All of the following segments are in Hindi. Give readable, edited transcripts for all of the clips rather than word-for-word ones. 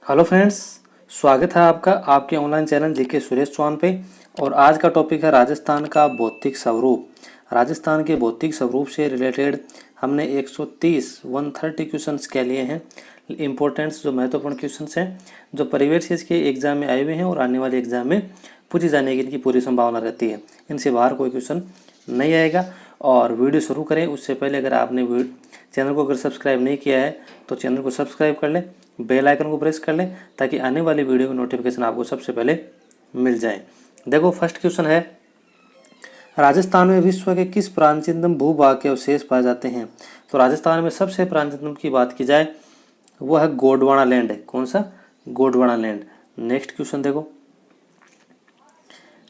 हेलो फ्रेंड्स, स्वागत है आपका आपके online channel GK Suresh Chauhan पे। और आज का टॉपिक है राजस्थान का भौतिक स्वरूप। राजस्थान के भौतिक स्वरूप से रिलेटेड हमने 130 क्वेश्चंस के लिए हैं। इम्पोर्टेंट्स जो महत्वपूर्ण क्वेश्चंस हैं जो प्रीवियस के एग्जाम में आए हुए हैं और आने वाले एग्जाम में पूछे जाने की इनकी पूरी संभावना रहती है। इनसे बाहर कोई क्वेश्चन नहीं आएगा। और वीडियो शुरू करें उससे पहले अगर आपने चैनल को अगर सब्सक्राइब नहीं किया है तो चैनल को सब्सक्राइब कर लें, बेल आइकन को प्रेस कर लें ताकि आने वाली वीडियो की नोटिफिकेशन आपको सबसे पहले मिल जाए। देखो फर्स्ट क्वेश्चन है, राजस्थान में विश्व के किस प्राचीनतम भूभाग के अवशेष पाए जाते हैं? तो राजस्थान में सबसे प्राचीनतम की बात की जाए वो है गोंडवाना लैंड है। कौन सा? गोंडवाना लैंड। नेक्स्ट क्वेश्चन देखो,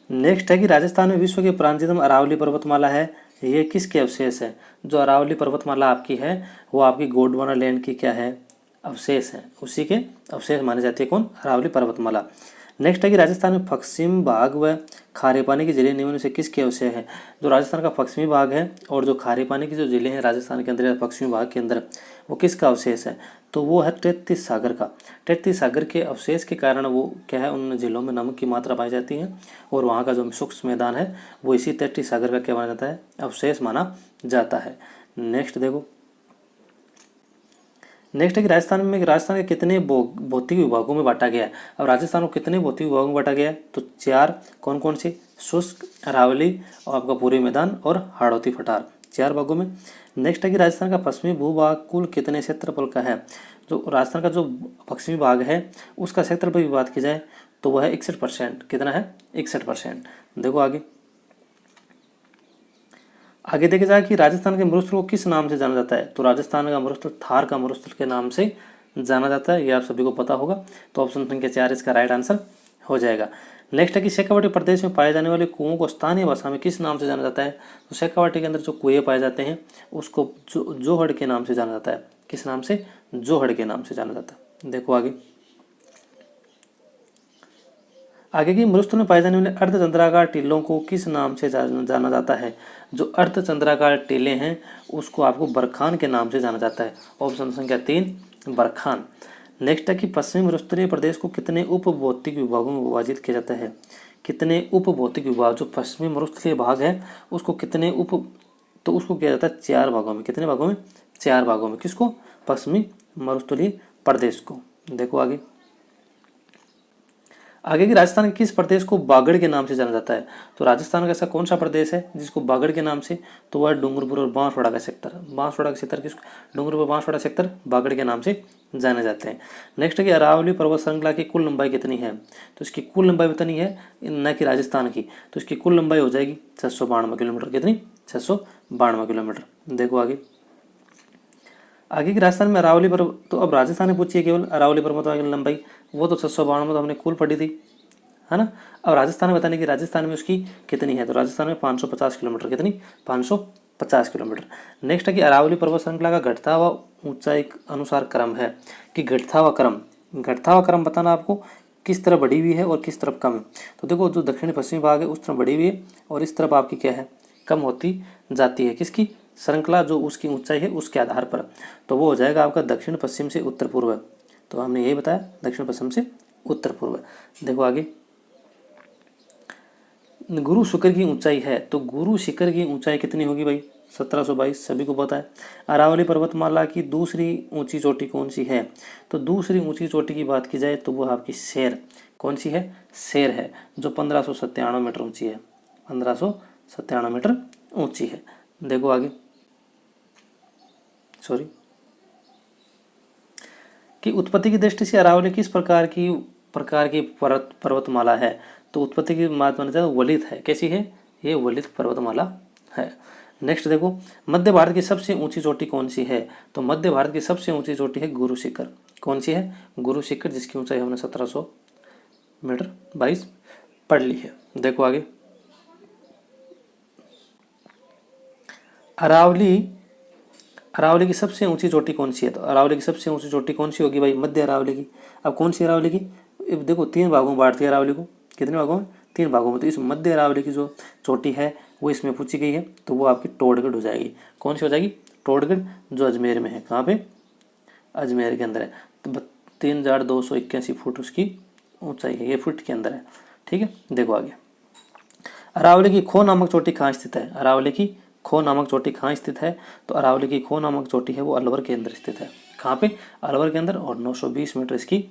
नेक्स्ट है कि राजस्थान में विश्व के प्राचीनतम अरावली पर्वतमाला है, ये किसके अवशेष है? जो अरावली पर्वतमाला आपकी है वो आपकी गोंडवाना लैंड की क्या है? अवशेष है, उसी के अवशेष माने जाते हैं। कौन? अरावली पर्वतमाला। नेक्स्ट है कि राजस्थान में पश्चिम भाग व खारे पानी की जिले निम्न से किसके अवशेष है? जो राजस्थान का पश्चिमी भाग है और जो खारे पानी की जो जिले हैं राजस्थान के अंदर पश्चिमी भाग के अंदर, वो किसका अवशेष है? तो वो है तेतीस सागर का। तेतीस सागर के अवशेष के कारण वो क्या है, उन जिलों में नमक की मात्रा पाई जाती है और वहाँ का जो शुष्क मैदान है वो इसी तेतीस सागर का क्या माना जाता है? अवशेष माना जाता है। नेक्स्ट देखो, नेक्स्ट है कि राजस्थान के कितने भौतिक विभागों में बांटा गया है? अब राजस्थान को कितने भौतिक विभागों में बांटा गया है? तो 4। कौन कौन से? शुष्क, अरावली और आपका पूर्वी मैदान और हाड़ौती पठार, 4 भागों में। नेक्स्ट है कि राजस्थान का पश्चिमी भूभाग कुल कितने क्षेत्रफल का है? जो राजस्थान का जो पश्चिमी भाग है उसका क्षेत्रफल की बात की जाए तो वह है 61%। कितना है? 61%। देखो आगे, आगे देखा जाए कि राजस्थान के मरुस्थल को किस नाम से जाना जाता है? तो राजस्थान का मरुस्थल थार का मरुस्थल के नाम से जाना जाता है, ये आप सभी को पता होगा। तो ऑप्शन संख्या 4 इसका राइट आंसर हो जाएगा। नेक्स्ट है कि शेखावाटी प्रदेश में पाए जाने वाले कुओं को स्थानीय भाषा में किस नाम से जाना जाता है? तो शेखावाटी के अंदर जो कुएं पाए जाते हैं उसको जोहड़ के नाम से जाना जाता है। किस नाम से? जोहड़ के नाम से जाना जाता है। देखो आगे, आगे की मरुस्थल में पाए जाने वाले अर्धचंद्राकार टीलों को किस नाम से जाना जाता है? जो अर्धचंद्राकार टीले हैं उसको आपको बरखान के नाम से जाना जाता है। ऑप्शन संख्या 3 बरखान। नेक्स्ट है कि पश्चिमी मरुस्थलीय प्रदेश को कितने उप भौतिक विभागों में विभाजित किया जाता है? कितने उप भौतिक विभाग? जो पश्चिमी मरुस्थलीय भाग है उसको कितने उप, तो उसको किया जाता है 4 भागों में। कितने भागों में? 4 भागों में। किसको? पश्चिमी मरुस्थलीय प्रदेश को। देखो आगे, आगे की राजस्थान के किस प्रदेश को बागड़ के नाम से जाना जाता है? तो राजस्थान का ऐसा कौन सा प्रदेश है जिसको बागड़ के नाम से? तो वह डूंगरपुर और बांसवाड़ा का सेक्टर। बांसवाड़ा का क्षेत्र किसको? डूंगरपुर बांसवाड़ा सेक्टर बागड़ के नाम से जाने जाते हैं। नेक्स्ट है कि अरावली पर्वत श्रृंखला की कुल लंबाई कितनी है? तो इसकी कुल लंबाई कितनी है न कि राजस्थान की, तो इसकी कुल लंबाई हो जाएगी 692 किलोमीटर। कितनी? 692 किलोमीटर। देखो आगे, आगे की राजस्थान में अरावली पर्वत, तो अब राजस्थान में पूछिए केवल अरावली पर्वतमाला की लंबाई, वो तो 692 तो हमने कुल पढ़ी थी, है ना। अब राजस्थान में बताने की राजस्थान में उसकी कितनी है? तो राजस्थान में 550 किलोमीटर। कितनी? 550 किलोमीटर। नेक्स्ट है कि अरावली पर्वत श्रृंखला का घटता हुआ ऊंचाई अनुसार क्रम है कि घटता हुआ क्रम बताना आपको किस तरफ बढ़ी हुई है और किस तरफ कम है। तो देखो, जो दक्षिण पश्चिमी भाग है उस तरफ बढ़ी हुई है और इस तरफ आपकी क्या है? कम होती जाती है। किसकी श्रृंखला? जो उसकी ऊंचाई है उसके आधार पर। तो वो हो जाएगा आपका दक्षिण पश्चिम से उत्तर पूर्व। तो हमने यही बताया, दक्षिण पश्चिम से उत्तर पूर्व। देखो आगे, गुरु शिखर की ऊंचाई है, तो गुरु शिखर की ऊंचाई कितनी होगी भाई? 1722, सभी को पता है। अरावली पर्वतमाला की दूसरी ऊंची चोटी कौन सी है? तो दूसरी ऊंची चोटी की बात की जाए तो वो आपकी शेर। कौन सी है? शेर है, जो 1597 मीटर ऊंची है। 1597 मीटर ऊंची है। देखो आगे, कि उत्पत्ति की दृष्टि से अरावली किस प्रकार की पर्वतमाला है? तो उत्पत्ति की बात माना जाए वलित है। कैसी है? ये वलित पर्वतमाला है। नेक्स्ट देखो, मध्य भारत की सबसे ऊंची चोटी कौन सी है? तो मध्य भारत की सबसे ऊंची चोटी है गुरु शिखर। कौन सी है? गुरु शिखर, जिसकी ऊंचाई हमने 1700 मीटर 22 पढ़ ली है। देखो आगे, अरावली की सबसे ऊंची चोटी कौन सी है? तो अरावली की सबसे ऊंची चोटी कौन सी होगी भाई? मध्य अरावली की। अब कौन सी अरावली की? देखो 3 भागों में बांटती है अरावली को। कितने भागों में? 3 भागों में। तो इस मध्य अरावली की जो चोटी है वो इसमें पूछी गई है, तो वो आपकी टोडगढ़ हो जाएगी। कौन सी हो जाएगी? टोडगढ़, जो अजमेर में है। कहाँ पे? अजमेर के अंदर है। तो 3,281 फुट उसकी ऊंचाई है, ये फुट के अंदर है। ठीक है, देखो आगे। अरावली की खो नामक चोटी कहाँ स्थित है? अरावली की खो नामक चोटी कहाँ स्थित है? तो अरावली की खो नामक चोटी है वो अलवर के अंदर स्थित है। कहाँ पे? अलवर के अंदर, और 920 मीटर इसकी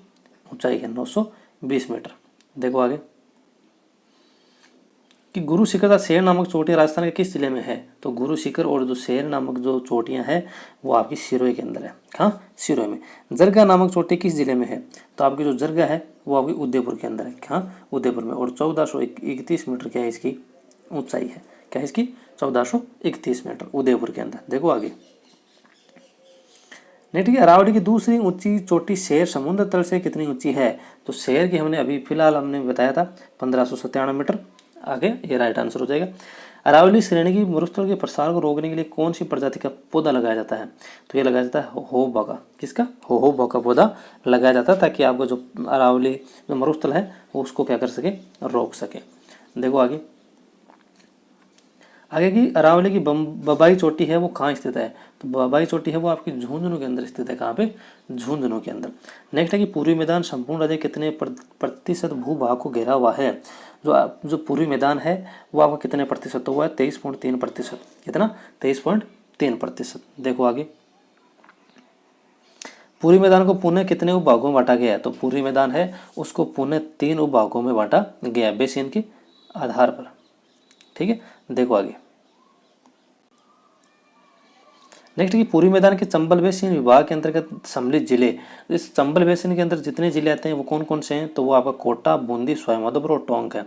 ऊंचाई है, 920 मीटर। देखो आगे कि गुरु शिखर का शेर नामक चोटी राजस्थान के किस जिले में है? तो गुरु शिखर और जो शेर नामक जो चोटियां हैं वो आपकी सिरोही के अंदर है। कहाँ? सिरोही में। जरगा नामक चोटी किस जिले में है? तो आपकी जो जरगा है वो आपकी उदयपुर के अंदर है। कहाँ? उदयपुर में। और 1431 मीटर क्या है इसकी ऊंचाई है? क्या है इसकी? 1431 मीटर, उदयपुर के अंदर। देखो आगे। नेक्स्ट की अरावली की दूसरी ऊंची चोटी शेर समुद्र तल से कितनी ऊंची है? तो शेर की हमने अभी फिलहाल हमने बताया था 1597 मीटर। आगे ये राइट आंसर हो जाएगा। अरावली श्रेणी की मरुस्थल के प्रसार को रोकने के लिए कौन सी प्रजाति का पौधा लगाया जाता है? तो ये लगाया जाता है होहोबा का। किसका? होहोबा का पौधा लगाया जाता है, ताकि आपका जो अरावली जो मरुस्थल है वो उसको क्या कर सके? रोक सके। देखो आगे। आगे की अरावली की बबाई चोटी है वो कहाँ स्थित है? तो बबाई चोटी है वो आपकी झुंझुनू के अंदर स्थित है। कहाँ पे? झुंझुनू के अंदर। नेक्स्ट है कि पूर्वी मैदान संपूर्ण राज्य कितने प्रतिशत भूभाग को घेरा हुआ है? जो पूर्वी मैदान है वो आपका कितने प्रतिशत हुआ है? 23.3%। कितना? 23.3%। देखो आगे। पूर्वी मैदान को पुणे कितने उपभागों में बांटा गया है? तो पूर्वी मैदान है उसको पुणे 3 उपभागों में बांटा गया है बेसिन के आधार पर। ठीक है, देखो आगे। नेक्स्ट की पूर्वी मैदान के चंबल बेसिन विभाग के अंतर्गत सम्मिलित जिले, इस चंबल बेसिन के अंदर जितने जिले आते हैं वो कौन कौन से हैं? तो वो आपका कोटा, बूंदी, सवाईमाधोपुर और टोंक है।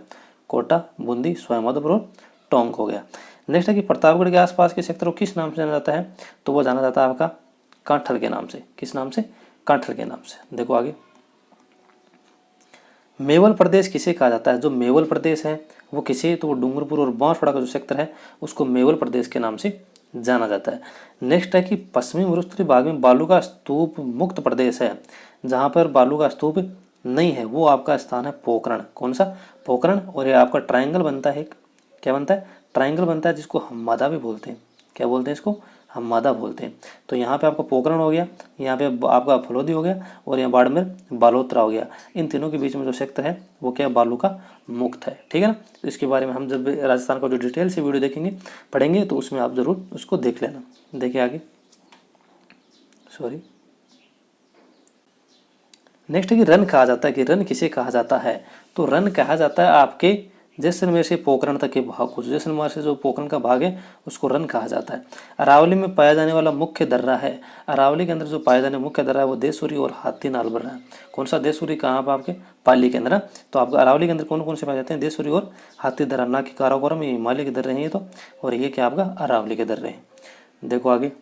कोटा, बूंदी, सवाईमाधोपुर और टोंक हो गया। नेक्स्ट है कि प्रतापगढ़ के आसपास के क्षेत्र को किस नाम से जाना जाता है? तो वो जाना जाता है आपका कांठल के नाम से। किस नाम से? कांठल के नाम से। देखो आगे। मेवल प्रदेश किसे कहा जाता है? जो मेवल प्रदेश है वो किसे? तो वो डूंगरपुर और बांसवाड़ा का जो सेक्टर है उसको मेवल प्रदेश के नाम से जाना जाता है। नेक्स्ट है कि पश्चिमी मरुस्थलीय भाग में बालू का स्तूप मुक्त प्रदेश है। जहाँ पर बालू का स्तूप नहीं है वो आपका स्थान है पोखरण। कौन सा? पोखरण। और ये आपका ट्राइंगल बनता है। क्या बनता है? ट्राइंगल बनता है, जिसको हम्मादा भी बोलते हैं। क्या बोलते हैं इसको? हम्मादा बोलते हैं। तो यहाँ पे आपका पोखरण हो गया, यहाँ पे आपका फलोदी हो गया, और यहाँ बाड़मेर बालोतरा हो गया। इन तीनों के बीच में जो क्षेत्र है वो क्या? बालू का मुक्त है। ठीक है ना। तो इसके बारे में हम जब राजस्थान का जो डिटेल से वीडियो देखेंगे पढ़ेंगे तो उसमें आप जरूर उसको देख लेना। देखिए आगे। नेक्स्ट है कि रन कहा जाता है। कि रन किसे कहा जाता है? तो रन कहा जाता है आपके जैसलमेर से पोखरण तक के भाग को। जैसलमेर से जो पोखरण का भाग है उसको रन कहा जाता है। अरावली में पाया जाने वाला मुख्य दर्रा है। अरावली के अंदर जो पाया जाने मुख्य दर्रा है वो देसूरी और हाथी नाल बर्रा है। कौन सा? देसूरी। कहाँ पर? आपके पाली के अंदर। तो आपका अरावली के अंदर कौन कौन से पाए जाते हैं? देसूरी और हाथी दर्रा। ना कि काराकोरम, ये हिमालय के दर्रे हैं ये तो, और ये क्या आपका अरावली के दर्रे हैं। देखो आगे।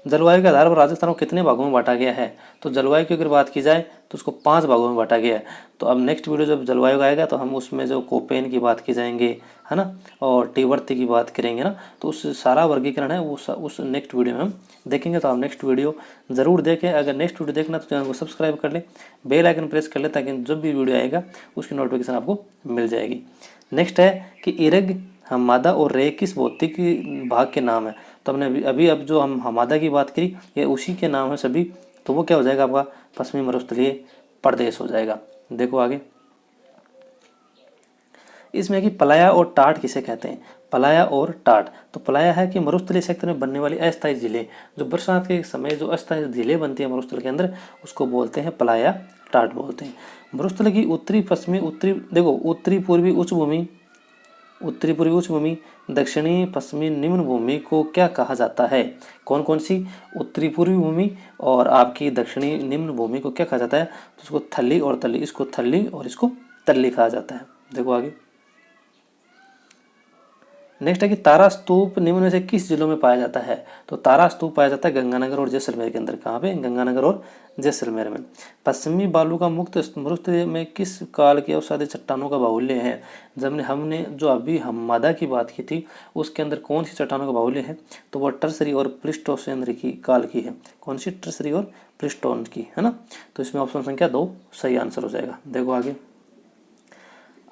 जलवायु के आधार पर राजस्थान को कितने भागों में बांटा गया है? तो जलवायु की अगर बात की जाए तो उसको 5 भागों में बांटा गया है। तो अब नेक्स्ट वीडियो जब जलवायु का आएगा तो हम उसमें जो कोपेन की बात की जाएंगे, है ना, और टीवर्ती की बात करेंगे ना, तो उस सारा वर्गीकरण है वो उस नेक्स्ट वीडियो में हम देखेंगे। तो आप नेक्स्ट वीडियो ज़रूर देखें। अगर नेक्स्ट वीडियो देखना तो चैनल को सब्सक्राइब कर ले, बेल आइकन प्रेस कर ले, ताकि जब भी वीडियो आएगा उसकी नोटिफिकेशन आपको मिल जाएगी। नेक्स्ट है कि इरग, हम्मादा और रे किस भौतिक भाग के नाम है? तो हमने अभी अब जो हम हम्मादा की बात करी ये उसी के नाम है सभी। तो वो क्या हो जाएगा? आपका पश्चिमी मरुस्थलीय प्रदेश हो जाएगा। देखो आगे। इसमें कि पलाया और टाट किसे कहते हैं? पलाया और टाट। तो पलाया है कि मरुस्थलीय क्षेत्र में बनने वाली अस्थायी झीलें, जो बरसात के समय जो अस्थायी झीलें बनती है मरुस्थल के अंदर उसको बोलते हैं पलाया, टाट बोलते हैं। मरुस्थल की उत्तरी पश्चिमी उत्तरी पूर्वी उच्च भूमि, उत्तरी पूर्वी उच्च भूमि, दक्षिणी पश्चिमी निम्न भूमि को क्या कहा जाता है? कौन कौन सी? उत्तरी पूर्वी भूमि और आपकी दक्षिणी निम्न भूमि को क्या कहा जाता है? तो इसको थल्ली और तल्ली, इसको थल्ली और इसको तल्ली कहा जाता है। देखो आगे। नेक्स्ट है कि तारा स्तूप निम्न में से किस जिलों में पाया जाता है? तो तारा स्तूप पाया जाता है गंगानगर और जैसलमेर के अंदर। कहाँ पे? गंगानगर और जैसलमेर में। पश्चिमी बालू का मुक्त मरुस्थल में किस काल के अवसादी चट्टानों का बाहुल्य है? जब हमने जो अभी हम्मादा की बात की थी उसके अंदर कौन सी चट्टानों का बाहुल्य है? तो वह टर्सरी और प्लिस्टोसेन की काल की है। कौन सी? टर्सरी और प्लिस्टोन की, है ना। तो इसमें ऑप्शन संख्या 2 सही आंसर हो जाएगा। देखो आगे।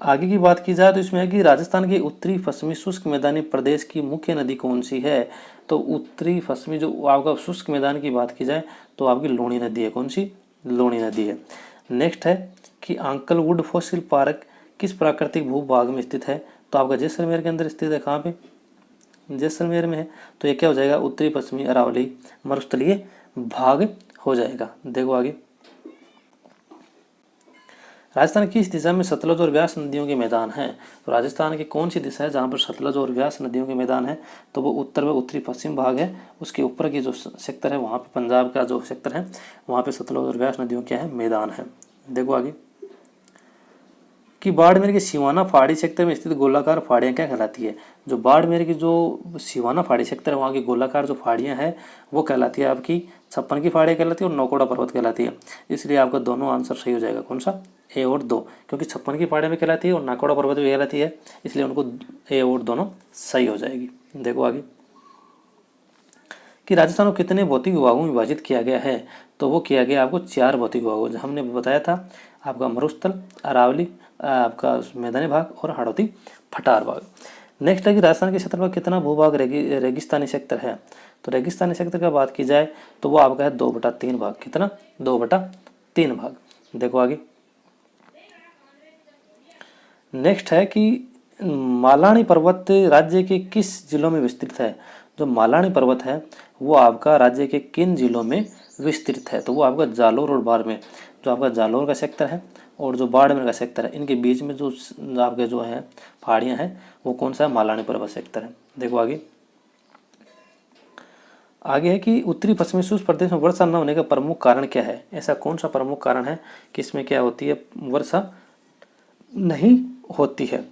आगे की बात की जाए तो इसमें है कि राजस्थान के उत्तरी पश्चिमी शुष्क मैदानी प्रदेश की मुख्य नदी कौन सी है। तो उत्तरी पश्चिमी जो आपका शुष्क मैदान की बात की जाए तो आपकी लूणी नदी है। कौन सी? लूणी नदी है। नेक्स्ट है कि अंकलवुड फॉसिल पार्क किस प्राकृतिक भूभाग में स्थित है। तो आपका जैसलमेर के अंदर स्थित है। कहाँ पे? जैसलमेर में है। तो ये क्या हो जाएगा? उत्तरी पश्चिमी अरावली मरुस्थलीय भाग हो जाएगा। देखो आगे, राजस्थान की किस दिशा में सतलज और व्यास नदियों के मैदान हैं। तो राजस्थान की कौन सी दिशा है जहाँ पर सतलज और व्यास नदियों के मैदान है। तो वो उत्तर व उत्तरी पश्चिम भाग है। उसके ऊपर की जो सेक्टर है वहाँ पे पंजाब का जो सेक्टर है वहाँ पे सतलज और व्यास नदियों क्या है? मैदान है। देखो आगे कि बाड़मेर के सिवाना पहाड़ी सेक्टर में स्थित गोलाकार पहाड़ियाँ क्या कहलाती है। जो बाड़मेर की जो सिवाना पहाड़ी सेक्टर है वहाँ की गोलाकार जो पहाड़ियाँ हैं वो कहलाती है आपकी छप्पन की पहाड़ियाँ कहलाती है और नौकोड़ा पर्वत कहलाती है। इसलिए आपका दोनों आंसर सही हो जाएगा। कौन सा? ए और दो, क्योंकि छप्पन की पहाड़ियाँ भी कहलाती है और नाकोड़ा पर्वत भी कहलाती है, इसलिए उनको ए और दोनों सही हो जाएगी। देखो आगे कि राजस्थान को कितने भौतिक विभागों में विभाजित किया गया है। तो वो किया गया आपको 4 भौतिक विभागों, जो हमने बताया था आपका मरुस्थल, अरावली, आपका मैदानी भाग और हाड़ौती पठार भाग। नेक्स्ट है कि राजस्थान के क्षेत्र पर कितना भूभाग रेगिस्तानी सेक्टर है। तो रेगिस्तानी सेक्टर की बात की जाए तो वो आपका है 2/3 भाग। कितना? 2/3 भाग। देखो आगे, नेक्स्ट है कि मालानी पर्वत राज्य के किस जिलों में विस्तृत है। जो मालानी पर्वत है वो आपका राज्य के किन जिलों में विस्तृत है। तो वो आपका जालोर और बाड़मेर, जो आपका जालोर का सेक्टर है और जो बाड़मेर का सेक्टर है, इनके बीच में जो आपके जो है पहाड़ियाँ हैं वो कौन सा है? मालानी पर्वत सेक्टर है। देखो आगे, आगे है कि उत्तरी पश्चिमी शुष्क प्रदेश में वर्षा न होने का प्रमुख कारण क्या है। ऐसा कौन सा प्रमुख कारण है कि इसमें क्या होती है? वर्षा नहीं होती है।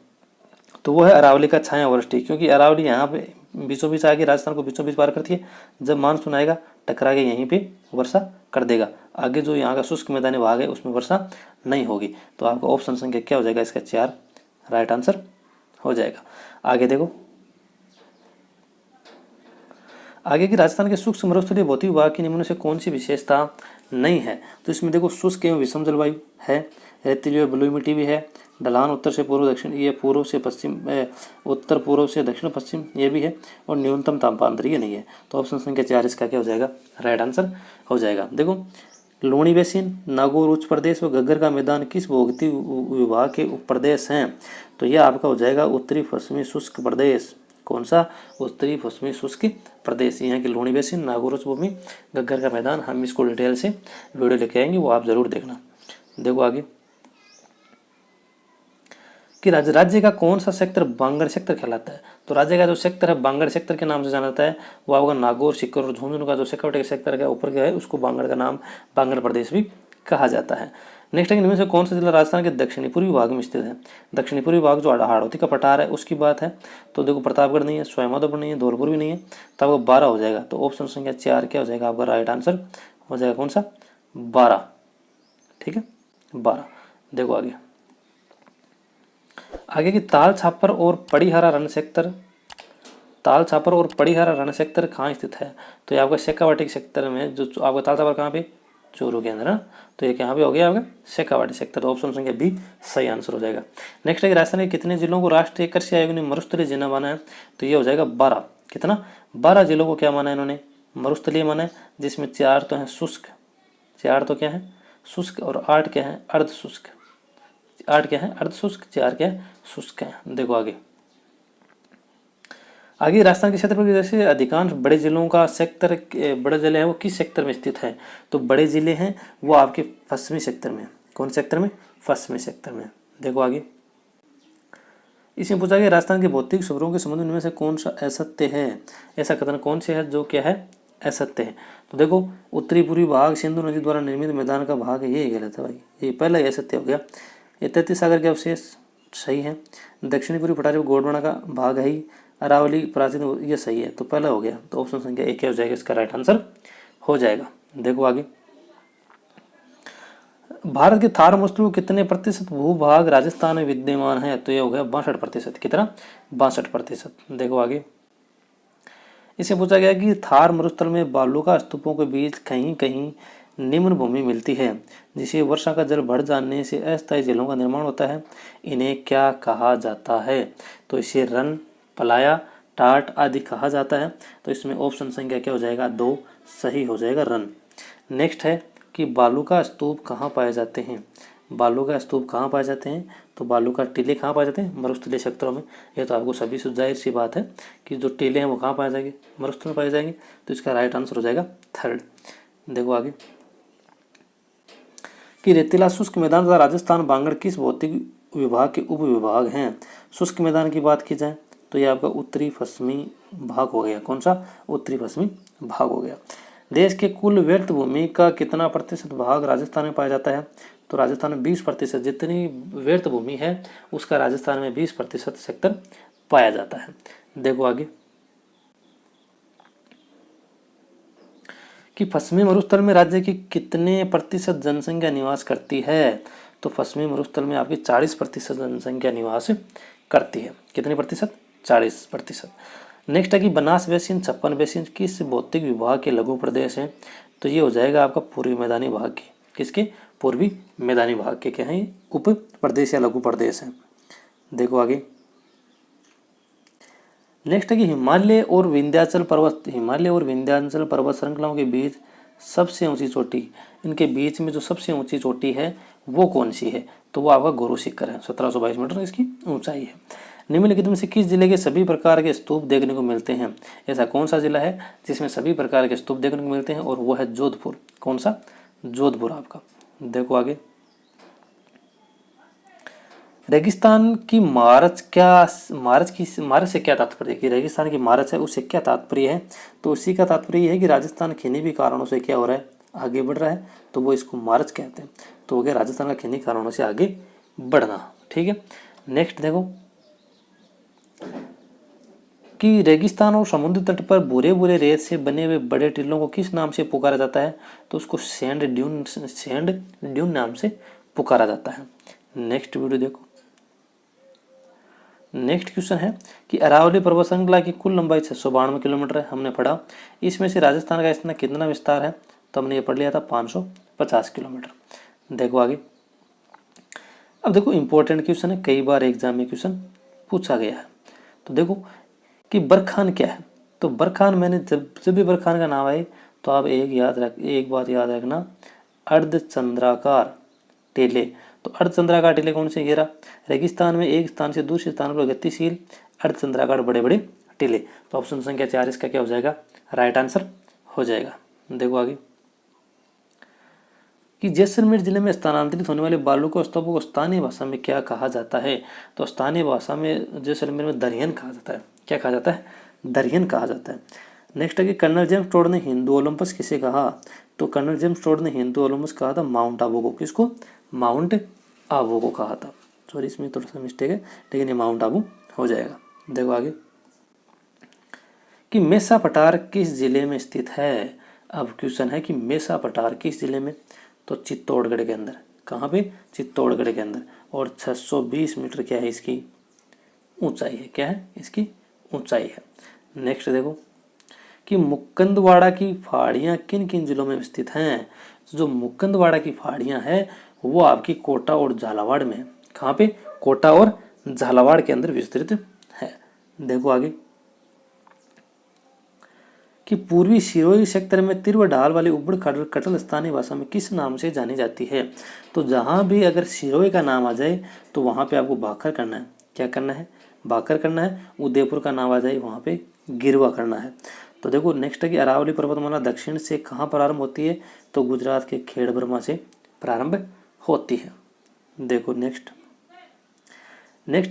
तो वो है अरावली का छायावृष्टि, क्योंकि अरावली यहाँ पे बीचों बीच आगे राजस्थान को बीचों बीच पार करती है। जब मानसून आएगा टकरा के यहीं पे वर्षा कर देगा। आगे जो यहाँ का शुष्क मैदानी भाग है उसमें वर्षा नहीं होगी। तो आपका ऑप्शन संख्या क्या हो जाएगा? इसका 4 राइट आंसर हो जाएगा। आगे देखो, आगे की राजस्थान के शुष्क मरुस्थलीय भौतिक विभाग की निम्न में से कौन सी विशेषता नहीं है। तो इसमें देखो शुष्क एवं विषम जलवायु है, रेतीली और बलुई मिट्टी भी है, ढलान उत्तर से पूर्व दक्षिण, ये पूर्व से पश्चिम, उत्तर पूर्व से दक्षिण पश्चिम ये भी है, और न्यूनतम तापांतरीय नहीं है। तो ऑप्शन संख्या 4 इसका क्या हो जाएगा? राइट आंसर हो जाएगा। देखो, लूणी बेसिन, नागौर उच्च प्रदेश व घग्गर का मैदान किस भौगोलिक विभाग के उपप्रदेश हैं। तो यह आपका हो जाएगा उत्तरी पश्चिमी शुष्क प्रदेश। कौन सा? उत्तरी पश्चिमी शुष्क प्रदेश। यहाँ की लूणी बेसिन, नागौर उच्च भूमि, घग्गर का मैदान, हम इसको डिटेल से वीडियो लेके आएंगे, वो आप जरूर देखना। देखो आगे कि राज्य का कौन सा सेक्टर बांगड़ सेक्टर कहलाता है। तो राज्य का जो सेक्टर है बांगड़ सेक्टर के नाम से जाना जाता है। वो आपका नागौर, सीकर और झुंझुनू का जो सिक्योरिटी सेक्टर का ऊपर का है उसको बांगड़ का नाम बांगड़ प्रदेश भी कहा जाता है। नेक्स्ट है, इनमें से कौन सा जिला राजस्थान के दक्षिणी पूर्वी भाग में स्थित है। दक्षिणी पूर्वी भाग जो हाड़ौती का पठार है उसकी बात है। तो देखो, प्रतापगढ़ नहीं है, स्वयंमाधोपुर नहीं है, धौलपुर भी नहीं है, तो आपको 12 हो जाएगा। तो ऑप्शन संख्या 4 क्या हो जाएगा? आपका राइट आंसर हो जाएगा कौन सा? 12। ठीक है, 12। देखो आगे, आगे की ताल छापर और पड़ीहारा रण सेक्टर, ताल छापर और पड़ीहारा रण सेक्टर कहाँ स्थित है। तो ये आपका शेखावाटी सेक्टर में, जो आपका ताल छापर कहाँ पे? चूरू के अंदर ना। तो ये यहाँ पे हो गया आपका शेखावाटी सेक्टर। तो ऑप्शन संख्या बी सही आंसर हो जाएगा। नेक्स्ट है, राजस्थान के कितने जिलों को राष्ट्रीय कृषि आयोग ने मरुस्थलीय जिला माना है। तो ये हो जाएगा 12। कितना? 12 जिलों को क्या माना है इन्होंने? मरुस्थलीय माना है, जिसमें 4 तो हैं शुष्क, 4 तो क्या है? शुष्क, और 8 क्या है? अर्ध शुष्क। 8 क्या है? अर्ध शुष्क, 4 क्या है? शुष्क है। देखो आगे, आगे राजस्थान के क्षेत्रफल की वजह से अधिकांश बड़े जिलों का सेक्टर, बड़े जिले हैं वो किस सेक्टर में स्थित है। तो बड़े जिले हैं वो आपके पश्चिमी सेक्टर में। कौन सेक्टर में? पश्चिमी सेक्टर में। देखो आगे, इसमें पूछा गया राजस्थान के भौतिक स्वरूपों के संबंध में इनमें से कौन सा असत्य है। ऐसा कथन कौन से है जो क्या है? असत्य है। तो देखो, उत्तरी पूर्वी भाग सिंधु नदी द्वारा निर्मित मैदान का भाग है, ये गलत है भाई, ये पहला ही असत्य हो गया। ये तैतीस सागर के अवशेष सही है। दक्षिणी पूर्वी पठारी गोंडवाना का भाग है ही, अरावली प्राचीन, ये सही है। तो पहला हो गया। तो ऑप्शन संख्या 1 हो जाएगा, इसका राइट आंसर हो जाएगा। देखो आगे, भारत के थार मरुस्थल कितने प्रतिशत भूभाग राजस्थान में विद्यमान है। तो ये हो गया 62%। कितना? 62%। देखो आगे, इसे पूछा गया कि थार मरुस्थल में बालू का स्तूपों के बीच कहीं कहीं निम्न भूमि मिलती है जिसे वर्षा का जल बढ़ जाने से अस्थायी जलों का निर्माण होता है, इन्हें क्या कहा जाता है? तो इसे रन, पलाया, टाट आदि कहा जाता है। तो इसमें ऑप्शन संख्या क्या हो जाएगा? 2 सही हो जाएगा, रन। नेक्स्ट है कि बालू का स्तूप कहाँ पाए जाते हैं? बालू का स्तूप कहाँ पाए जाते हैं? तो बालू का टीले कहाँ पाए जाते हैं? मरुस्थलीय क्षेत्रों में। ये तो आपको सभी से जाहिर सी बात है कि जो टीले हैं वो कहाँ पाए जाएंगे? मरुस्थल में पाए जाएंगे। तो इसका राइट आंसर हो जाएगा थर्ड। देखो आगे कि रेतीला शुष्क मैदान तथा राजस्थान बांगड़ किस भौतिक विभाग के उप विभाग हैं? शुष्क मैदान की बात की जाए तो ये आपका उत्तरी पश्चिमी भाग हो गया। कौन सा? उत्तरी पश्चिमी भाग हो गया। देश के कुल व्यर्थ भूमि का कितना प्रतिशत भाग राजस्थान में पाया जाता है? तो राजस्थान में 20%। जितनी व्यर्थ भूमि है उसका राजस्थान में 20% सेक्टर पाया जाता है। देखो आगे कि पश्चिमी मरुस्थल में राज्य की कितने प्रतिशत जनसंख्या निवास करती है? तो पश्चिमी मरुस्थल में आपकी 40% जनसंख्या निवास करती है। कितने प्रतिशत? 40%। नेक्स्ट है कि बनास बेसिन, छप्पन बेसिन किस भौतिक विभाग के लघु प्रदेश हैं? तो ये हो जाएगा आपका पूर्वी मैदानी भाग के। किसके? पूर्वी मैदानी भाग के क्या हैं? उप प्रदेश या लघु प्रदेश हैं। देखो आगे नेक्स्ट है कि हिमालय और विंध्याचल पर्वत श्रृंखलाओं के बीच सबसे ऊंची चोटी, इनके बीच में जो सबसे ऊंची चोटी है वो कौन सी है? तो वो आपका गुरु शिखर है। 1722 मीटर इसकी ऊंचाई है। निम्नलिखित में से किस जिले के सभी प्रकार के स्तूप देखने को मिलते हैं? ऐसा कौन सा जिला है जिसमें सभी प्रकार के स्तूप देखने को मिलते हैं? और वो है जोधपुर। कौन सा? जोधपुर आपका। देखो आगे रेगिस्तान की मार्च से क्या तात्पर्य है? कि रेगिस्तान की मार्च है उससे क्या तात्पर्य है? तो उसी का तात्पर्य यह है कि राजस्थान किन्हीं भी कारणों से क्या हो रहा है? आगे बढ़ रहा है, तो वो इसको मार्च कहते हैं। तो हो गया राजस्थान का किन्हीं कारणों से आगे बढ़ना। ठीक है। नेक्स्ट देखो कि रेगिस्तान और समुद्र तट पर बुरे बुरे रेत से बने हुए बड़े टीलों को किस नाम से पुकारा जाता है? तो उसको सैंड ड्यून नाम से पुकारा जाता है। नेक्स्ट वीडियो देखो। नेक्स्ट क्वेश्चन है कि अरावली पर्वत श्रृंखला की कुल लंबाई 692 किलोमीटर है, हमने पढ़ा। इसमें से राजस्थान का इसमें कितना विस्तार है? तो हमने ये पढ़ लिया था 550 किलोमीटर। देखो आगे। अब देखो इंपॉर्टेंट क्वेश्चन है, कई बार एग्जाम में क्वेश्चन पूछा गया है। तो देखो कि बरखान क्या है? तो बरखान मैंने जब भी बरखान का नाम आए तो आप एक बात याद रखना, अर्धचंद्राकार टीले। तो अर्धचंद्राकार टीले कौन से? घेरा रेगिस्तान में एक स्थान से दूसरे स्थान पर गतिशील अर्धचंद्राकार बड़े बड़े टीले। तो ऑप्शन संख्या 4 इसका क्या हो जाएगा? राइट आंसर हो जाएगा। देखो आगे कि जैसलमेर जिले में स्थानांतरित होने वाले बालू को स्तूपों को स्थानीय भाषा में क्या कहा जाता है? तो स्थानीय भाषा में जैसलमेर में दरियन कहा जाता है। क्या कहा जाता है? दरियन कहा जाता है। नेक्स्ट है कि कर्नल जेम्स टोड ने हिंदू ओलंपस किसे कहा? तो कर्नल जेम्स टोड ने हिंदू ओलंपस कहा था माउंट आबू को। किसको? माउंट आबू को कहा था। सॉरी इसमें थोड़ा सा मिस्टेक है, लेकिन ये माउंट आबू हो जाएगा। देखो आगे कि मेसा पठार किस जिले में स्थित है? अब क्वेश्चन है कि मेसा पठार किस जिले में? तो चित्तौड़गढ़ के अंदर। कहाँ पे? चित्तौड़गढ़ के अंदर। और 620 मीटर क्या है इसकी ऊंचाई है? क्या है इसकी ऊंचाई है। नेक्स्ट देखो कि मुकुंदवाड़ा की पहाड़ियाँ किन किन जिलों में स्थित हैं? जो मुकुंदवाड़ा की पहाड़ियाँ हैं वो आपकी कोटा और झालावाड़ में। कहाँ पे? कोटा और झालावाड़ के अंदर विस्तृत है। देखो आगे कि पूर्वी सिरोही सेक्टर में तीव्र ढाल वाली उबड़ खाबड़ कटल स्थानीय भाषा में किस नाम से जानी जाती है? तो जहां भी अगर सिरोही का नाम आ जाए तो वहां पे आपको भाखर करना है। क्या करना है? भाखर करना है। उदयपुर का नाम आ जाए वहां पे गिरवा करना है। तो देखो नेक्स्ट है कि अरावली पर्वतमाला दक्षिण से कहाँ प्रारंभ होती है? तो गुजरात के खेड़ब्रमा से प्रारंभ होती है। देखो नेक्स्ट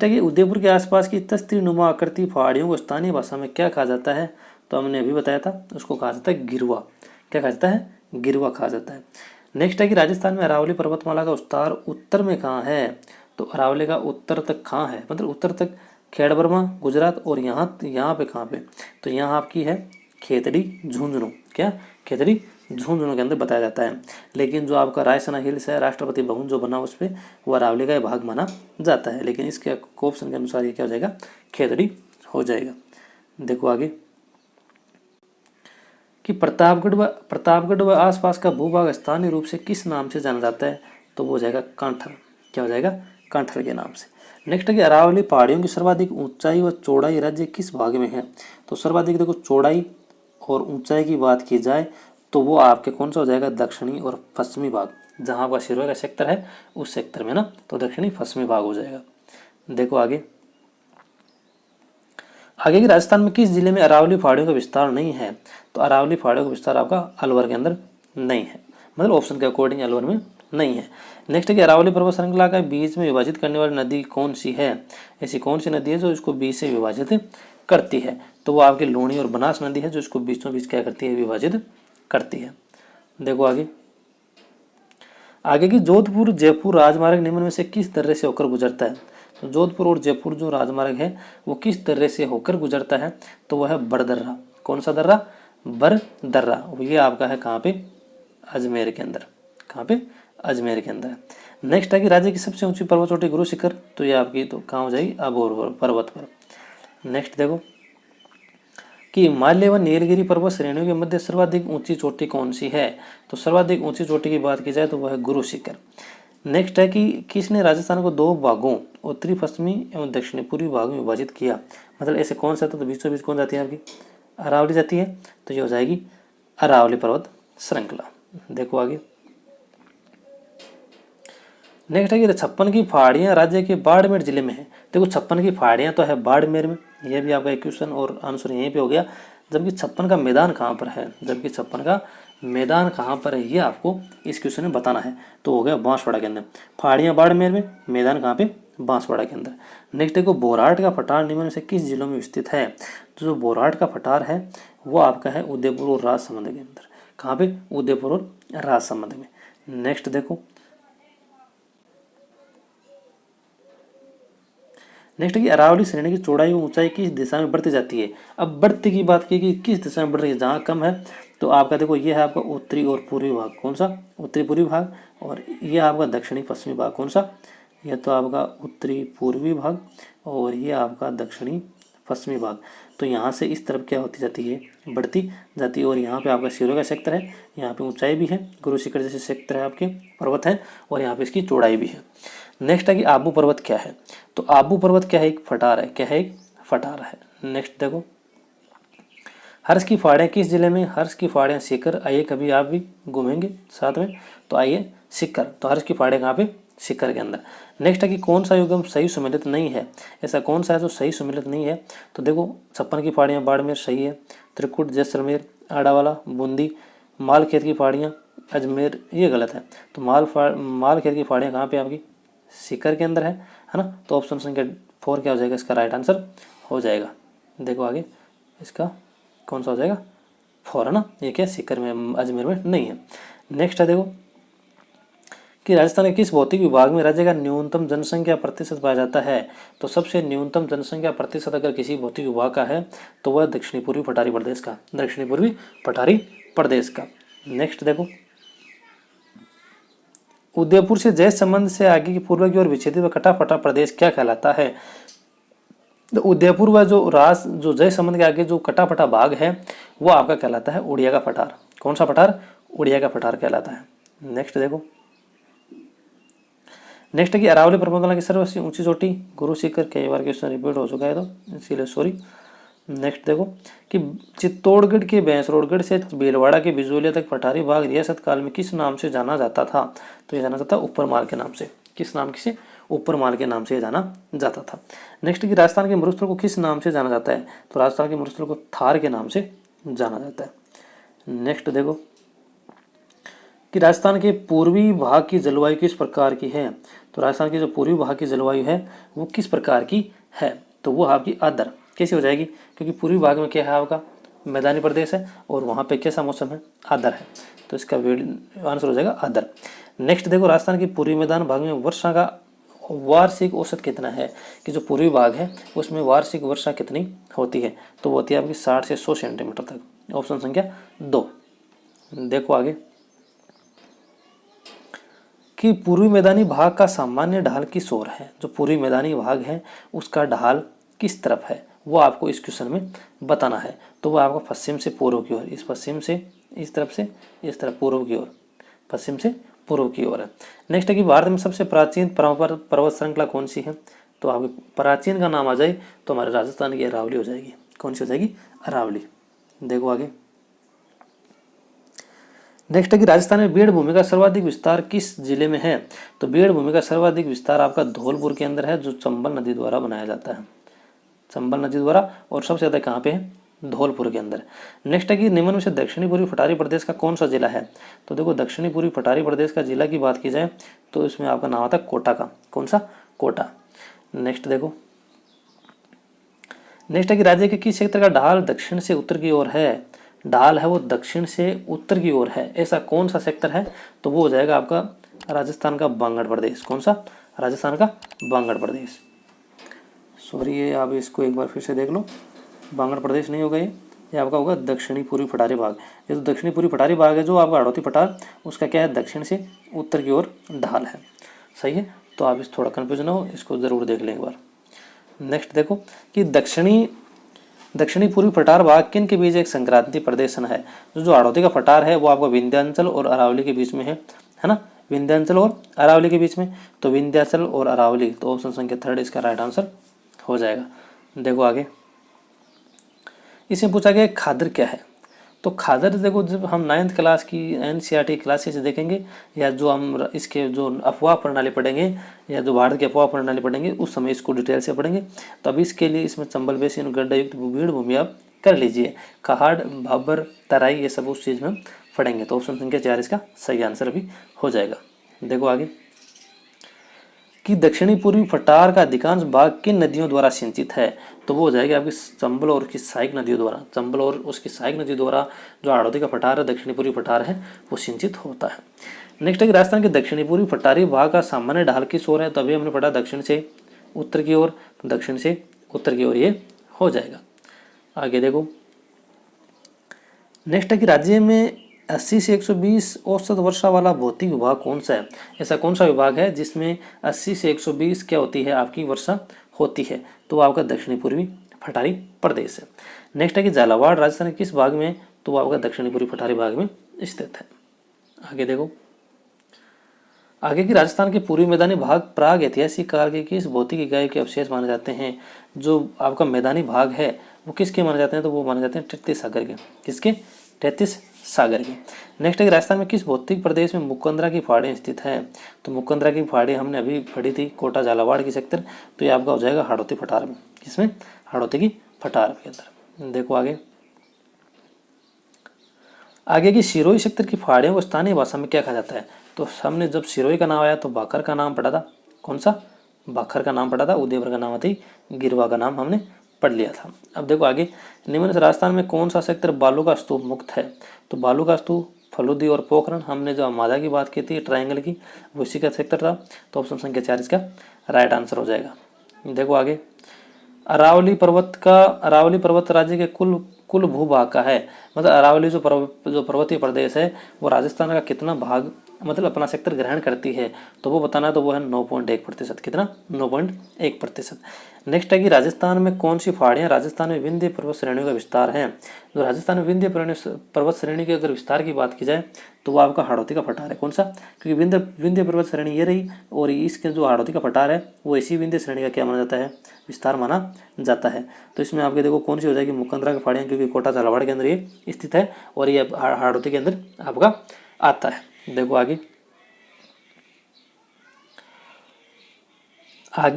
है कि उदयपुर के आसपास की तस्ती नुमा आकृति पहाड़ियों को स्थानीय भाषा में क्या कहा जाता है? तो हमने अभी बताया था, उसको कहा जाता है गिरवा। क्या कहा जाता है? गिरवा कहा जाता है। नेक्स्ट है कि राजस्थान में अरावली पर्वतमाला का विस्तार उत्तर में कहाँ है? तो अरावली का उत्तर तक कहाँ है? मतलब उत्तर तक खेड़ब्रमा गुजरात, और यहाँ पे कहाँ पे? तो यहाँ आपकी है खेतड़ी झुंझुनू। क्या? खेतड़ी झुंझुनू के अंदर बताया जाता है। लेकिन जो आपका रायसना हिल्स है, राष्ट्रपति भवन जो बना उस पर, वो अरावली का भाग माना जाता है। लेकिन इसके ऑप्शन के अनुसार ये क्या हो जाएगा? खेतड़ी हो जाएगा। देखो आगे कि प्रतापगढ़ व आसपास का भूभाग स्थानीय रूप से किस नाम से जाना जाता है, तो वो हो जाएगा कांठल। क्या हो जाएगा? कांठल के नाम से। नेक्स्ट है कि अरावली पहाड़ियों की सर्वाधिक ऊंचाई व चौड़ाई राज्य किस भाग में है, तो सर्वाधिक देखो चौड़ाई और ऊंचाई की बात की जाए तो वो आपके कौन सा हो जाएगा? दक्षिणी और पश्चिमी भाग। जहां आपका सिरोही का सेक्टर है उस सेक्टर में ना, तो दक्षिणी पश्चिमी भाग हो जाएगा। देखो आगे की राजस्थान में किस जिले में अरावली पहाड़ियों का विस्तार नहीं है, तो अरावली पहाड़ियों का विस्तार आपका अलवर के अंदर नहीं है, मतलब ऑप्शन के अकॉर्डिंग अलवर में नहीं है। नेक्स्ट है कि अरावली पर्वत श्रृंखला का बीच में विभाजित करने वाली नदी कौन सी है, ऐसी कौन सी नदी है जो इसको बीच से विभाजित करती है, तो वो आपकी लूणी और बनास नदी है जो इसको बीचों बीच क्या करती है? विभाजित करती है। देखो आगे की जोधपुर जयपुर राजमार्ग निम्न में से किस दर्रे से होकर गुजरता है, तो जोधपुर और जयपुर जो राजमार्ग है वो किस दर्रे से होकर गुजरता है, तो वह है बड़दर्रा। कौन सा दर्रा? बड़दर्रा। ये आपका है कहाँ पे? अजमेर के अंदर। कहाँ पे? अजमेर के अंदर। नेक्स्ट है कि राज्य की सबसे ऊंची पर्वत चोटी गुरु शिखर, तो ये आपकी तो कहाँ हो जाएगी? अबोर पर्वत पर। नेक्स्ट देखो कि हिमालय व नीलगिरी पर्वत श्रेणियों के मध्य सर्वाधिक ऊंची चोटी कौन सी है, तो सर्वाधिक ऊंची चोटी की बात की जाए तो वह है गुरु शिखर। नेक्स्ट है कि किसने राजस्थान को दो भागों उत्तरी पश्चिमी एवं दक्षिणी पूर्वी भागों में विभाजित किया, मतलब ऐसे कौन सा, तो बीचों बीच कौन जाती है? आपकी अरावली जाती है, तो ये हो जाएगी अरावली पर्वत श्रृंखला। देखो आगे नेक्स्ट है कि 56 की पहाड़ियां राज्य के बाड़मेर जिले में है। देखो 56 की पहाड़ियां तो है बाड़मेर में, यह भी आपका एक क्वेश्चन और आंसर यहीं पे हो गया। जबकि 56 का मैदान कहाँ पर है, जबकि 56 का मैदान कहाँ पर है ये आपको इस क्वेश्चन में बताना है, तो हो गया बांसवाड़ा के अंदर। पहाड़ियां बाड़मेर में, मैदान कहाँ पे? बांसवाड़ा के अंदर। नेक्स्ट देखो बोराट का पठार निम्न में से किस जिलों में स्थित है, तो जो बोराट का पठार है वो आपका है उदयपुर और राजसमंद के अंदर। कहाँ पे? उदयपुर और राजसमंद में। नेक्स्ट देखो नेक्स्ट की अरावली श्रेणी की चौड़ाई व ऊंचाई किस दिशा में बढ़ती जाती है। अब बढ़ती की बात की कि किस दिशा में बढ़ रही है, जहाँ कम है तो आपका देखो ये है आपका उत्तरी और पूर्वी भाग। कौन सा? उत्तरी पूर्वी भाग। और ये आपका दक्षिणी पश्चिमी भाग। कौन सा? यह तो आपका उत्तरी पूर्वी भाग और ये आपका दक्षिणी पश्चिमी भाग। तो यहाँ से इस तरफ क्या होती जाती है? बढ़ती जाती है। और यहाँ पे आपका सिरोही का सेक्टर है, यहाँ पे ऊंचाई भी है, गुरु शिखर जैसे सेक्टर है, आपके पर्वत है, और यहाँ पे इसकी चौड़ाई भी है। नेक्स्ट है कि आबू पर्वत क्या है, तो आबू पर्वत क्या है? एक फटार है। क्या है? एक फटार है। नेक्स्ट देखो हर्ष की पहाड़ियाँ किस जिले में? हर्ष की पहाड़ियाँ सीकर। आइए कभी आप भी घूमेंगे साथ में, तो आइए सीकर। तो हर्ष की पहाड़ियाँ कहाँ पे? सीकर के अंदर। नेक्स्ट है कि कौन सा युगम सही सुमेलित नहीं है, ऐसा कौन सा है जो सही सुमेलित नहीं है, तो देखो 56 की पहाड़ियाँ बाड़मेर सही है, त्रिकुट जैसलमेर आड़ावाला बूंदी, मालखेत की पहाड़ियाँ अजमेर ये गलत है। तो मालखेत की पहाड़ियाँ कहाँ पे? आपकी सीकर के अंदर है ना। तो ऑप्शन संख्या 4 क्या हो जाएगा? इसका राइट आंसर हो जाएगा। देखो आगे इसका कौन सा हो जाएगा? 4 है ना। ये क्या? सीकर में, अजमेर में नहीं है। नेक्स्ट है देखो कि राजस्थान के किस भौतिक विभाग में राज्य का न्यूनतम जनसंख्या प्रतिशत पाया जाता है, तो सबसे न्यूनतम जनसंख्या प्रतिशत अगर किसी भौतिक विभाग का है तो वह दक्षिणी पूर्वी पठारी प्रदेश का, दक्षिणी पूर्वी पठारी प्रदेश का। नेक्स्ट देखो उदयपुर से जयसमंद से आगे की पूर्व की ओर विच्छेदित व कटा फटा प्रदेश क्या कहलाता है, तो उदयपुर व जो जयसमंद के आगे जो कटा फटा भाग है वो आपका कहलाता है उड़िया का पठार। कौन सा पठार? उड़िया का पठार कहलाता है। नेक्स्ट देखो नेक्स्ट है कि अरावली पर्वतमाला की सर्वोच्च ऊंची चोटी गुरु शिखर। कई बार क्वेश्चन रिपीट हो चुका है तो इसीलिए सॉरी। नेक्स्ट देखो कि चित्तौड़गढ़ के भैंसरोडगढ़ से भीलवाड़ा के बिजोलिया तक पठारी भाग रियासत काल में किस नाम से जाना जाता था, तो ये जाना जाता ऊपरमाल के नाम से। किस नाम से? ऊपरमाल के नाम से जाना जाता था। नेक्स्ट कि राजस्थान के मरुस्थल को किस नाम से जाना जाता है, तो राजस्थान के मरुस्थल को थार के नाम से जाना जाता है। नेक्स्ट देखो कि राजस्थान के पूर्वी भाग की जलवायु किस प्रकार की है, तो राजस्थान की जो पूर्वी भाग की जलवायु है वो किस प्रकार की है, तो वो आपकी आर्द्र कैसे हो जाएगी, क्योंकि पूर्वी भाग में क्या है आपका मैदानी प्रदेश है और वहाँ पे कैसा मौसम है? आर्द्र है, तो इसका आंसर हो जाएगा आर्द्र। नेक्स्ट देखो राजस्थान की पूर्वी मैदान भाग में वर्षा का वार्षिक औसत कितना है, कि जो पूर्वी भाग है उसमें वार्षिक वर्षा कितनी होती है, तो वो होती है आपकी 60 से 100 सेंटीमीटर तक। ऑप्शन संख्या 2। देखो आगे कि पूर्वी मैदानी भाग का सामान्य ढाल किस ओर है, जो पूर्वी मैदानी भाग है उसका ढाल किस तरफ है, वो आपको इस क्वेश्चन में बताना है। तो वो आपका पश्चिम से पूर्व की ओर, इस पश्चिम से इस तरफ से इस तरफ पूर्व की ओर, पश्चिम से पूर्व की ओर है। नेक्स्ट है कि भारत में सबसे प्राचीन पर्वत श्रृंखला कौन सी है? तो आपके प्राचीन का नाम आ जाए तो हमारे राजस्थान की अरावली हो जाएगी। कौन सी हो जाएगी? अरावली। देखो आगे। नेक्स्ट है कि राजस्थान में बीड़ भूमि का सर्वाधिक विस्तार किस जिले में है? तो बीड़ भूमि का सर्वाधिक विस्तार आपका धौलपुर के अंदर है, जो चंबल नदी द्वारा बनाया जाता है, चंबल नदी द्वारा, और सबसे ज्यादा कहाँ पे है? धौलपुर के अंदर। नेक्स्ट है कि निम्न में से दक्षिणी पूर्वी पठारी प्रदेश का कौन सा जिला है? तो देखो दक्षिणी पूर्वी पठारी प्रदेश का जिला की बात की जाए तो इसमें आपका नाम आता है कोटा का। कौन सा? कोटा। नेक्स्ट देखो, नेक्स्ट है कि राज्य के किस क्षेत्र का ढाल दक्षिण से उत्तर की ओर है? ढाल है वो दक्षिण से उत्तर की ओर है, ऐसा कौन सा सेक्टर है? तो वो हो जाएगा आपका राजस्थान का बांगड़ प्रदेश। कौन सा? राजस्थान का बांगड़ प्रदेश। सॉरी, ये आप इसको एक बार फिर से देख लो, बांगड़ प्रदेश नहीं होगा ये आपका होगा दक्षिणी पूर्वी पठारी भाग। ये जो दक्षिणी पूर्वी पठारी भाग है जो आपका हाड़ौती पठार, उसका क्या है? दक्षिण से उत्तर की ओर ढाल है। सही है, तो आप इस थोड़ा कन्फ्यूज ना हो, इसको जरूर देख लें एक बार। नेक्स्ट देखो कि दक्षिणी पूर्वी पठार भाग किन के बीच एक संक्रांति प्रदेशन है? जो हाड़ौती का पठार है वो आपका विंध्याचल और अरावली के बीच में है ना? विंध्याचल और अरावली के बीच में, तो विंध्याचल और अरावली, तो ऑप्शन संख्या 3 इसका राइट आंसर हो जाएगा। देखो आगे, इसमें पूछा गया खादर क्या है? तो खादर देखो, जब हम 9th क्लास की NCERT क्लासेस देखेंगे या जो हम इसके जो अफवाह प्रणाली पढ़ेंगे या जो भारत की अफवाह प्रणाली पढ़ेंगे उस समय इसको डिटेल से पढ़ेंगे। तो अभी इसके लिए इसमें चंबल बेसिन, गड्ढा युक्त बीड़ भूमि आप कर लीजिए, कहाड़, भाबर, तराई, ये सब उस चीज़ में पढ़ेंगे। तो ऑप्शन संख्या 4 इसका सही आंसर अभी हो जाएगा। देखो आगे कि दक्षिणी पूर्वी पठार का अधिकांश भाग किन नदियों द्वारा सिंचित है? तो वो हो जाएगी आपकी चंबल और उसकी सहायक नदियों द्वारा। चंबल और उसकी सहायक नदियों द्वारा जो हाड़ौती का पठार है, दक्षिणी पूर्वी पठार है, वो सिंचित होता है। नेक्स्ट है कि राजस्थान के दक्षिणी पूर्वी पठारी भाग का सामान्य ढाल किस ओर है? तो अभी हमने पढ़ा दक्षिण से उत्तर की ओर, तो दक्षिण से उत्तर की ओर ये हो जाएगा। आगे देखो, नेक्स्ट है कि राज्य में 80 से 120 औसत वर्षा वाला भौतिक विभाग कौन सा है? ऐसा कौन सा विभाग है जिसमें 80 से 120 क्या होती है आपकी वर्षा होती है? तो आपका दक्षिणी पूर्वी पठारी प्रदेश है। नेक्स्ट है कि झालावाड़ राजस्थान के किस भाग में? तो वो आपका दक्षिणी पूर्वी पठारी भाग में स्थित है। आगे देखो, आगे की राजस्थान के पूर्वी मैदानी भाग प्राग ऐतिहासिक काल के किस भौतिक इकाई के अवशेष माने जाते हैं? जो आपका मैदानी भाग है वो किसके माने जाते हैं? तो वो माने जाते हैं तैतीस सागर के। किसके? तैतीस सागर के। नेक्स्ट है राजस्थान में किस भौतिक प्रदेश में मुकंदरा की पहाड़ियाँ स्थित है? तो मुकंदरा की पहाड़ियाँ हमने अभी पढ़ी थी, कोटा झालावाड़ की सेक्टर, तो ये आपका हो जाएगा हाड़ौती पठार में। किसमें? हाड़ौती की पठार के अंदर। देखो आगे की सिरोही सेक्टर की पहाड़ियों को स्थानीय भाषा में क्या कहा जाता है? तो हमने जब सिरोही का नाम आया तो बाखर का नाम पढ़ा था। कौन सा? बाखर का नाम पढ़ा था। उदयपुर का नाम आती गिरवा का नाम हमने पढ़ लिया था। अब देखो आगे, निम्न से राजस्थान में कौन सा सेक्टर बालू का स्तूप मुक्त है? तो बालू का स्तूप फलूदी और पोखरण, हमने जो मादा की बात की थी ट्रायंगल की, वो इसी का सेक्टर था। तो ऑप्शन संख्या 4 इसका राइट आंसर हो जाएगा। देखो आगे, अरावली पर्वत राज्य के कुल भूभाग का है। मतलब अरावली जो पर्वतीय प्रदेश है वो राजस्थान का कितना भाग मतलब अपना सेक्टर ग्रहण करती है, तो वो बताना, तो वो है 9.1%। कितना? 9.1%। नेक्स्ट है कि राजस्थान में कौन सी पहाड़ियाँ राजस्थान में विंध्य पर्वत श्रेणियों का विस्तार है? तो राजस्थान में विंध्य पर्वत श्रेणी के अगर विस्तार की बात की जाए तो वो आपका हाड़ौती का पठार है। कौन सा? क्योंकि विंध्य पर्वत श्रेणी ये रही और इसके जो हाड़ौती का पठार है वो इसी विंध्य श्रेणी का क्या माना जाता है? विस्तार माना जाता है। तो इसमें आपके देखो कौन सी हो जाएगी? मुकंदरा की पहाड़ियाँ, क्योंकि कोटा झालावाड़ के अंदर ये स्थित है और ये हाड़ौती के अंदर आपका आता है। देखो आगे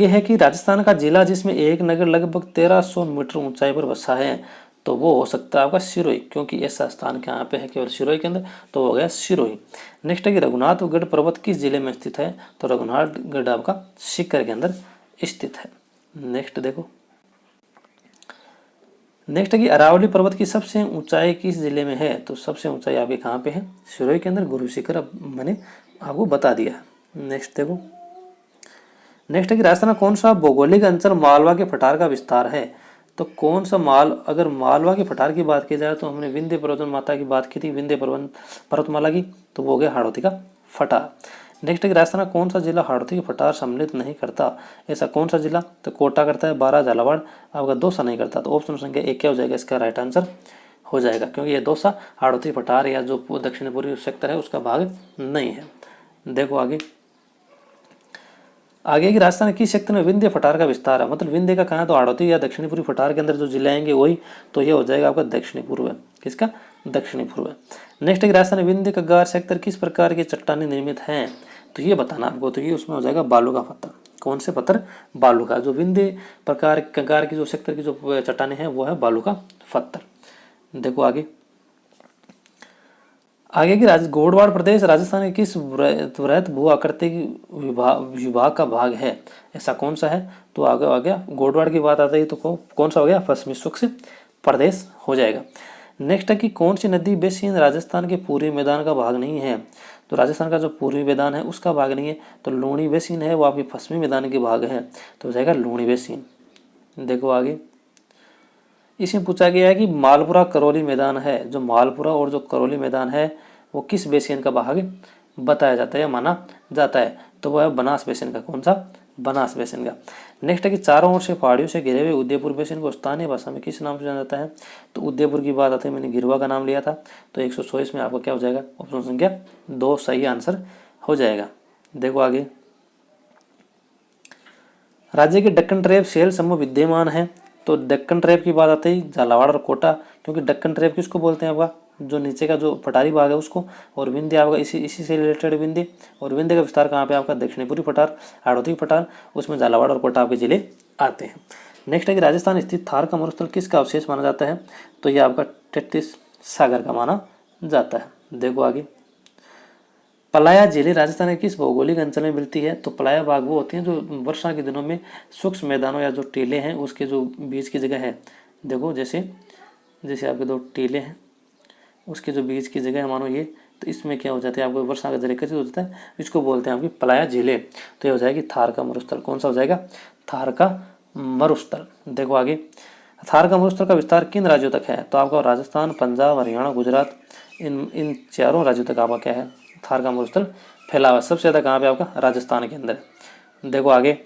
है कि राजस्थान का जिला जिसमें एक नगर लगभग 1300 मीटर ऊंचाई पर बसा है, तो वो हो सकता है आपका सिरोही, क्योंकि ऐसा स्थान यहाँ पे है केवल सिरोही के अंदर, तो हो गया सिरोही। नेक्स्ट है कि रघुनाथगढ़ पर्वत किस जिले में स्थित है? तो रघुनाथगढ़ आपका सीकर के अंदर स्थित है। नेक्स्ट देखो, नेक्स्ट है कि अरावली पर्वत की सबसे ऊंचाई किस जिले में है? तो सबसे ऊंचाई आपके कहाँ पे है? सिरोही के अंदर, गुरु शिखर, अब मैंने आपको बता दिया। नेक्स्ट देखो, नेक्स्ट है कि राजस्थान का कौन सा भौगोलिक अंचल मालवा के पठार का विस्तार है? तो कौन सा अगर मालवा के पठार की बात की जाए तो हमने विंध्य पर्वतमाला की बात की थी, विंध्य पर्वतमाला की, तो वो हो गया हाड़ौती का पठार। नेक्स्ट है कि राजस्थान का कौन सा जिला हाड़ौती की फटार सम्मिलित नहीं करता, ऐसा कौन सा जिला, तो कोटा करता है, बारह झालावाड़, आपका दौसा नहीं करता। तो ऑप्शन संख्या एक क्या हो जाएगा, इसका राइट आंसर हो जाएगा, क्योंकि ये दौसा हाड़ौती पठार या जो दक्षिण पूर्वी सेक्टर है उसका भाग नहीं है। देखो आगे की राजस्थान किस सेक्टर में विंध्य पठार का विस्तार है, मतलब विंध्य का कहा तो हाड़ौती या दक्षिणी पूर्वी पठार के अंदर जो जिले आएंगे वही, तो ये हो जाएगा आपका दक्षिणी पूर्व, किसका, दक्षिणी पूर्व। नेक्स्ट है राजस्थान विंध्य का गार सेक्टर किस प्रकार की चट्टानी निर्मित है, तो ये बताना आपको, तो ये उसमें हो जाएगा बालू का पत्थर। कौन से पत्थर, बालू का। जो विंध्य प्रकार कंगार की जो सेक्टर की जो चट्टाने हैं वो है बालू का पत्थर। देखो आगे की गोडवाड़ प्रदेश राजस्थान के किस वृहत भू आकृति विभाग का भाग है, ऐसा कौन सा है, तो आगे आ गया गोडवाड़ की बात आती है तो कौन सा हो गया, पश्चिमी शुष्क प्रदेश हो जाएगा। नेक्स्ट है कि कौन सी नदी बेसिन राजस्थान के पूर्वी मैदान का भाग नहीं है, तो राजस्थान का जो पूर्वी मैदान है उसका भाग नहीं है, तो लूणी बेसिन है वो आपके पश्चिमी मैदान के भाग है, तो हो जाएगा लूणी बेसिन। देखो आगे इसमें पूछा गया है कि मालपुरा करौली मैदान है, जो मालपुरा और जो करौली मैदान है वो किस बेसिन का भाग बताया जाता है या माना जाता है, तो वह है बनास बेसिन का। कौन सा, बनास बेसिन का। नेक्स्ट है कि चारों ओर से पहाड़ियों से घिरे हुए उदयपुर बेसिन को स्थानीय भाषा में किस नाम से जाना जाता है, तो उदयपुर की बात आती है, मैंने गिरवा का नाम लिया था, तो 124 में आपका क्या हो जाएगा, ऑप्शन संख्या 2 सही आंसर हो जाएगा। देखो आगे राज्य के दक्कन ट्रेप सेल समूह विद्यमान है, तो दक्कन ट्रेप की बात आती है झालावाड़ और कोटा, क्योंकि दक्कन ट्रेप किसको बोलते हैं आपका, जो नीचे का जो पठारी भाग है उसको, और विंध्य आपका इसी से रिलेटेड विंध्य, और विंध्य का विस्तार कहाँ पे आपका दक्षिणी पूर्वी पठार, हाड़ौती पठार, उसमें झालावाड़ और कोटा आपके जिले आते हैं। नेक्स्ट है कि राजस्थान स्थित थार का मरुस्थल किसका अवशेष माना जाता है, तो यह आपका टेथिस सागर का माना जाता है। देखो आगे पलाया झीलें राजस्थान के किस भौगोलिक अंचल में मिलती है, तो पलाया बाग वो होती हैं जो वर्षा के दिनों में सूक्ष्म मैदानों या जो टीले हैं उसके जो बीच की जगह है, देखो जैसे आपके दो टीले हैं उसके जो बीच की जगह है मानो ये, तो इसमें क्या हो जाता है आपको वर्षा का जरिए एकत्रित हो जाता है, इसको बोलते हैं आपकी पलाया झीलें। तो ये हो जाएगी थार का मरुस्थल। कौन सा हो जाएगा, थार का मरुस्थल। देखो आगे थार का मरुस्थल का विस्तार किन राज्यों तक है, तो आपका राजस्थान, पंजाब, हरियाणा, गुजरात, इन चारों राज्यों तक आपका क्या है, थार का मरुस्थल फैला हुआ। सबसे ज़्यादा कहाँ पे आपका, राजस्थान के अंदर। देखो आगे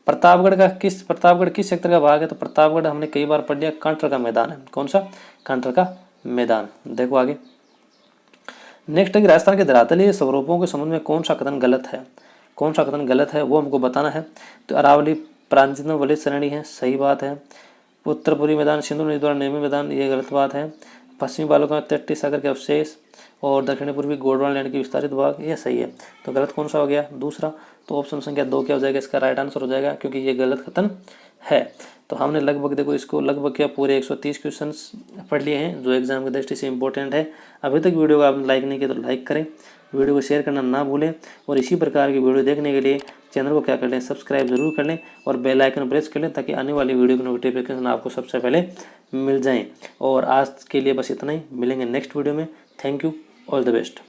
प्रतापगढ़ किस सेक्टर का भाग है, तो प्रतापगढ़ हमने कई बार पढ़ लिया, कांटर का मैदान है। कौन सा, कांटर का मैदान। देखो आगे नेक्स्ट है कि राजस्थान के धरातलीय स्वरूपों के संबंध में कौन सा कथन गलत है, कौन सा कथन गलत है वो हमको बताना है। तो अरावली प्राचीनतम वलित श्रेणी है, सही बात है। उत्तर पूर्वी मैदान सिंधु नदी द्वारा निर्मित मैदान, ये गलत बात है। पश्चिमी बालुका में तटीय सागर के अवशेष और दक्षिण पूर्वी गोंडवाना लैंड की विस्तारित भाग, ये सही है। तो गलत कौन सा हो गया, दूसरा। तो ऑप्शन संख्या 2 क्या हो जाएगा, इसका राइट आंसर हो जाएगा, क्योंकि ये गलत कथन है। तो हमने लगभग देखो इसको लगभग क्या पूरे 130 क्वेश्चंस पढ़ लिए हैं जो एग्जाम की दृष्टि से इंपॉर्टेंट है। अभी तक वीडियो को आपने लाइक नहीं किया तो लाइक करें, वीडियो को शेयर करना ना भूलें, और इसी प्रकार की वीडियो देखने के लिए चैनल को क्या कर लें, सब्सक्राइब जरूर कर लें और बेल आइकन प्रेस कर लें, ताकि आने वाली वीडियो की नोटिफिकेशन आपको सबसे पहले मिल जाएं। और आज के लिए बस इतना ही, मिलेंगे नेक्स्ट वीडियो में। Thank you, all the best.